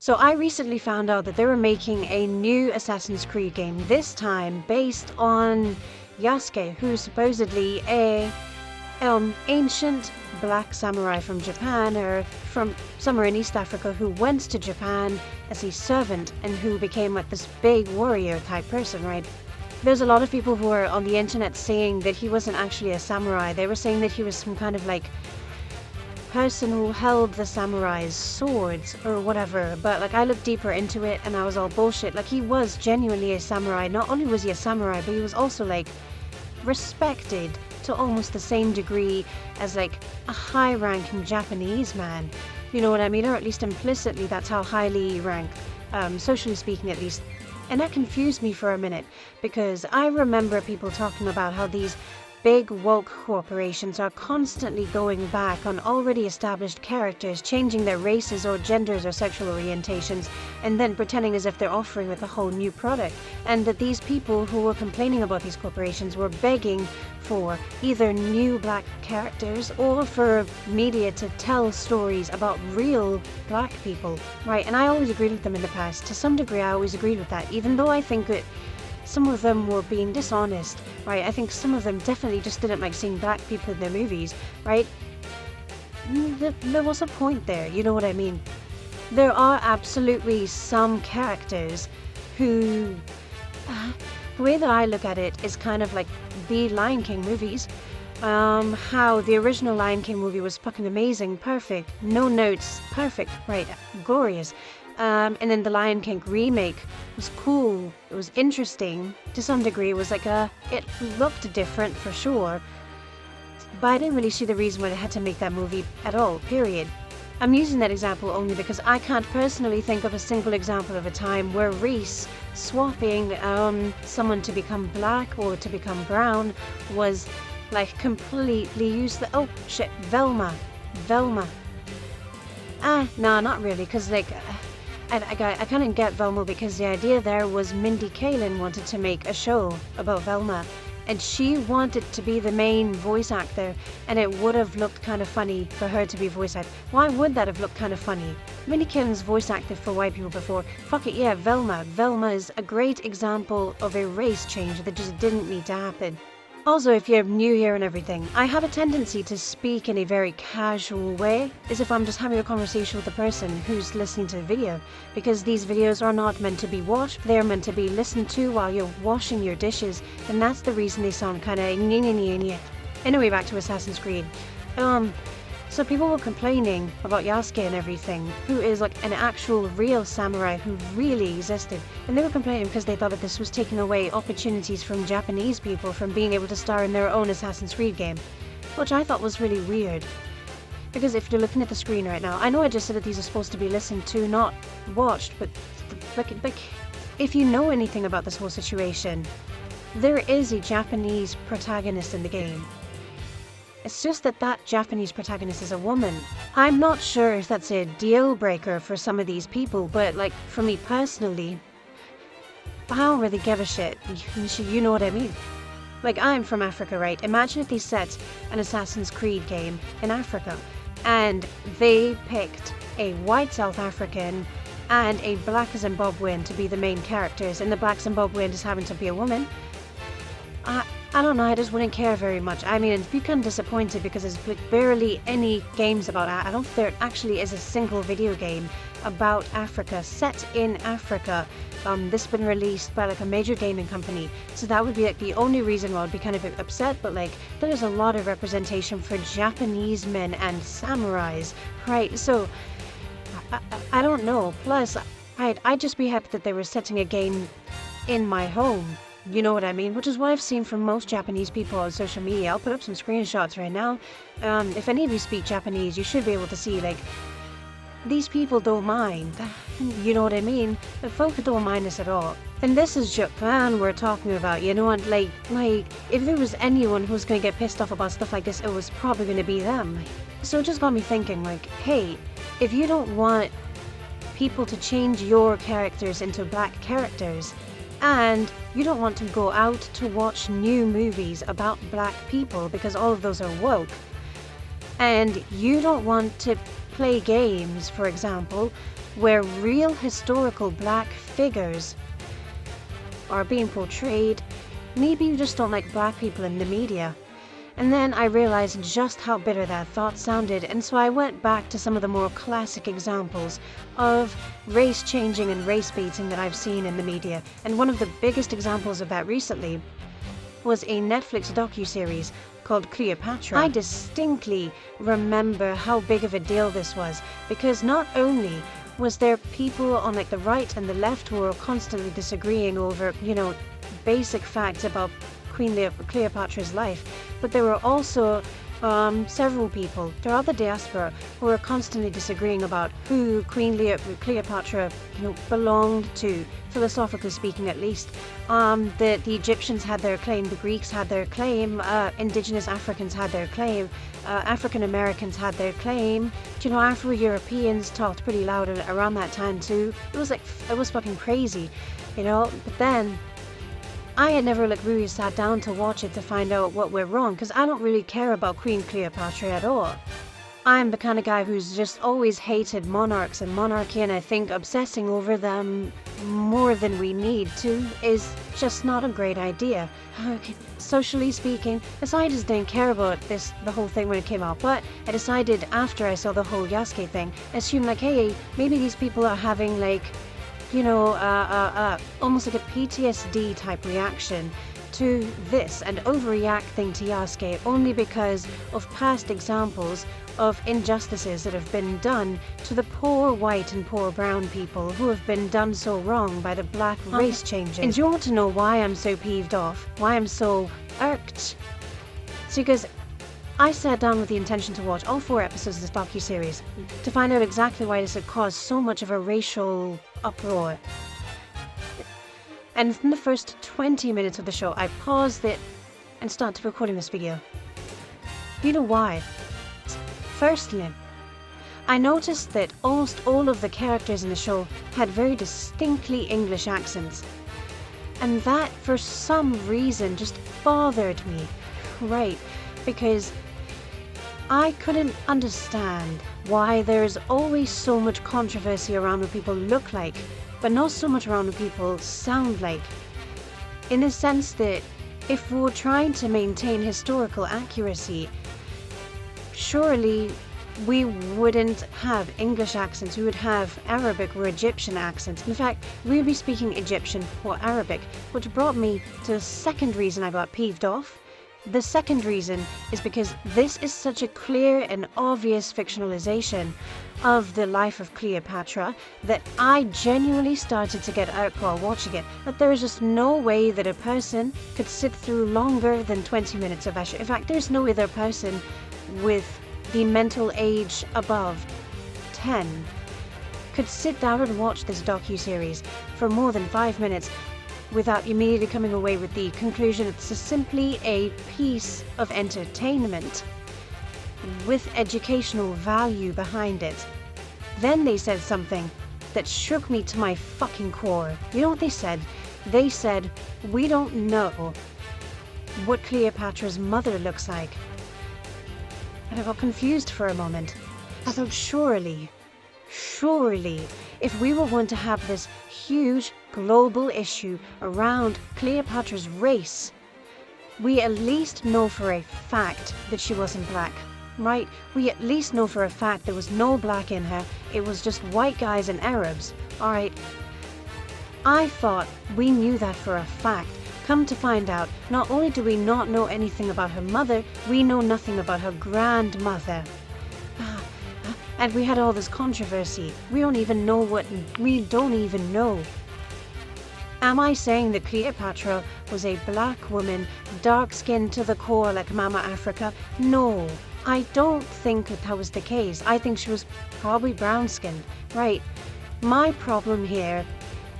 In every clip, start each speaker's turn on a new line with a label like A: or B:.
A: So I recently found out that they were making a new Assassin's Creed game, this time based on Yasuke, who's supposedly a ancient black samurai from Japan, or from somewhere in East Africa, who went to Japan as a servant and who became like this big warrior type person, right? There's a lot of people who are on the internet saying that he wasn't actually a samurai. They were saying that he was some kind of like person who held the samurai's swords or whatever, but like I looked deeper into it and I was all bullshit. Like, he was genuinely a samurai. Not only was he a samurai, but he was also like respected to almost the same degree as like a high-ranking Japanese man. You know what I mean? Or at least implicitly that's how highly ranked, socially speaking at least. And that confused me for a minute, because I remember people talking about how these big woke corporations are constantly going back on already established characters, changing their races or genders or sexual orientations, and then pretending as if they're offering like a whole new product. And that these people who were complaining about these corporations were begging for either new black characters or for media to tell stories about real black people, right? And I always agreed with them in the past. To some degree, I always agreed with that, even though I think that some of them were being dishonest, right? I think some of them definitely just didn't like seeing black people in their movies, right? There was a point there, you know what I mean? There are absolutely some characters who... the way that I look at it is kind of like the Lion King movies. How the original Lion King movie was fucking amazing, perfect, no notes, perfect, right, glorious. And then the Lion King remake was cool, it was interesting, to some degree. It was like it looked different for sure, but I didn't really see the reason why they had to make that movie at all, period. I'm using that example only because I can't personally think of a single example of a time where race swapping someone to become black or to become brown was like completely used. Oh shit, Velma. Nah, not really, because like I kind of get Velma, because the idea there was Mindy Kaling wanted to make a show about Velma, and she wanted to be the main voice actor, and it would have looked kind of funny for her to be voice actor. Why would that have looked kind of funny? Mindy Kaling's voice acted for white people before. Fuck it, yeah, Velma. Velma is a great example of a race change that just didn't need to happen. Also, if you're new here and everything, I have a tendency to speak in a very casual way, as if I'm just having a conversation with the person who's listening to the video, because these videos are not meant to be watched, they're meant to be listened to while you're washing your dishes, and that's the reason they sound kinda nyeh. Anyway, back to Assassin's Creed. So people were complaining about Yasuke and everything, who is like an actual real samurai who really existed. And they were complaining because they thought that this was taking away opportunities from Japanese people from being able to star in their own Assassin's Creed game. Which I thought was really weird. Because if you're looking at the screen right now, I know I just said that these are supposed to be listened to, not watched, but if you know anything about this whole situation, there is a Japanese protagonist in the game. It's just that that Japanese protagonist is a woman. I'm not sure if that's a deal breaker for some of these people, but like for me personally, I don't really give a shit. You know what I mean? Like, I'm from Africa, right? Imagine if they set an Assassin's Creed game in Africa and they picked a white South African and a black Zimbabwean to be the main characters, and the black Zimbabwean just happened to be a woman. I don't know, I just wouldn't care very much. I mean, I'd be kind of disappointed because there's like barely any games about it. I don't think there actually is a single video game about Africa, set in Africa, this been released by like a major gaming company. So that would be like the only reason why I'd be kind of upset, but like there's a lot of representation for Japanese men and samurais, right? So I don't know. Plus, I'd just be happy that they were setting a game in my home. You know what I mean? Which is what I've seen from most Japanese people on social media. I'll put up some screenshots right now. If any of you speak Japanese, you should be able to see, like, these people don't mind. You know what I mean? The folk don't mind this at all. And this is Japan we're talking about, you know what? Like, if there was anyone who's gonna get pissed off about stuff like this, it was probably gonna be them. So it just got me thinking, like, hey, if you don't want people to change your characters into black characters, and you don't want to go out to watch new movies about black people because all of those are woke, and you don't want to play games, for example, where real historical black figures are being portrayed. Maybe you just don't like black people in the media. And then I realized just how bitter that thought sounded, and so I went back to some of the more classic examples of race changing and race baiting that I've seen in the media. And one of the biggest examples of that recently was a Netflix docuseries called Cleopatra. I distinctly remember how big of a deal this was, because not only was there people on like the right and the left who were constantly disagreeing over, basic facts about Queen Cleopatra's life, but there were also several people throughout the diaspora who were constantly disagreeing about who Queen Cleopatra belonged to, philosophically speaking at least. The Egyptians had their claim, the Greeks had their claim, indigenous Africans had their claim, African Americans had their claim. Afro-Europeans talked pretty loud around that time too. It was fucking crazy, but then I had never really sat down to watch it to find out what went wrong, because I don't really care about Queen Cleopatra at all. I'm the kind of guy who's just always hated monarchs and monarchy, and I think obsessing over them more than we need to is just not a great idea. Socially speaking, I just didn't care about the whole thing when it came out, but I decided after I saw the whole Yasuke thing, I assumed hey, maybe these people are having almost like a PTSD type reaction to this and overreacting to Yasuke only because of past examples of injustices that have been done to the poor white and poor brown people who have been done so wrong by the black race changes. And do you want to know why I'm so peeved off? Why I'm so irked? So because I sat down with the intention to watch all 4 episodes of this docuseries to find out exactly why this had caused so much of a racial uproar. And within the first 20 minutes of the show, I paused it and started recording this video. You know why? Firstly, I noticed that almost all of the characters in the show had very distinctly English accents. And that, for some reason, just bothered me. Right, because I couldn't understand why there's always so much controversy around what people look like, but not so much around what people sound like. In the sense that if we were trying to maintain historical accuracy, surely we wouldn't have English accents, we would have Arabic or Egyptian accents. In fact, we would be speaking Egyptian or Arabic, which brought me to the second reason I got peeved off. The second reason is because this is such a clear and obvious fictionalization of the life of Cleopatra that I genuinely started to get irked while watching it. That there is just no way that a person could sit through longer than 20 minutes of Asher. In fact, there's no other person with the mental age above 10 could sit down and watch this docuseries for more than 5 minutes without immediately coming away with the conclusion it's simply a piece of entertainment with educational value behind it. Then they said something that shook me to my fucking core. You know what they said? They said, we don't know what Cleopatra's mother looks like. And I got confused for a moment. I thought, surely, if we were going to have this huge global issue around Cleopatra's race, we at least know for a fact that she wasn't black, right? We at least know for a fact there was no black in her. It was just white guys and Arabs, all right? I thought we knew that for a fact. Come to find out, not only do we not know anything about her mother, we know nothing about her grandmother. And we had all this controversy. We don't even know. Am I saying that Cleopatra was a black woman, dark-skinned to the core like Mama Africa? No, I don't think that was the case. I think she was probably brown-skinned, right? My problem here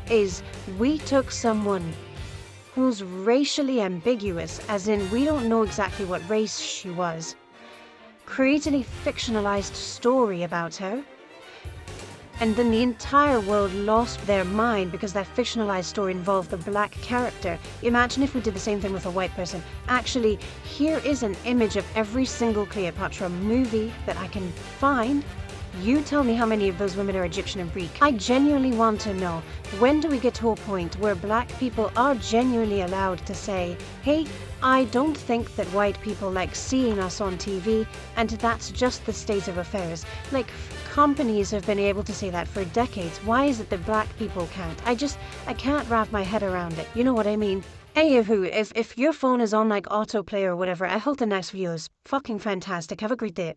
A: is we took someone who's racially ambiguous, as in we don't know exactly what race she was, created a fictionalized story about her, and then the entire world lost their mind because that fictionalized story involved the black character. Imagine if we did the same thing with a white person. Actually, here is an image of every single Cleopatra movie that I can find. You tell me how many of those women are Egyptian and Greek. I genuinely want to know, when do we get to a point where black people are genuinely allowed to say, hey, I don't think that white people like seeing us on TV, and that's just the state of affairs. Like, companies have been able to say that for decades. Why is it that black people can't? I can't wrap my head around it. You know what I mean? Anywho, if your phone is on like autoplay or whatever, I hope the next video is fucking fantastic. Have a great day.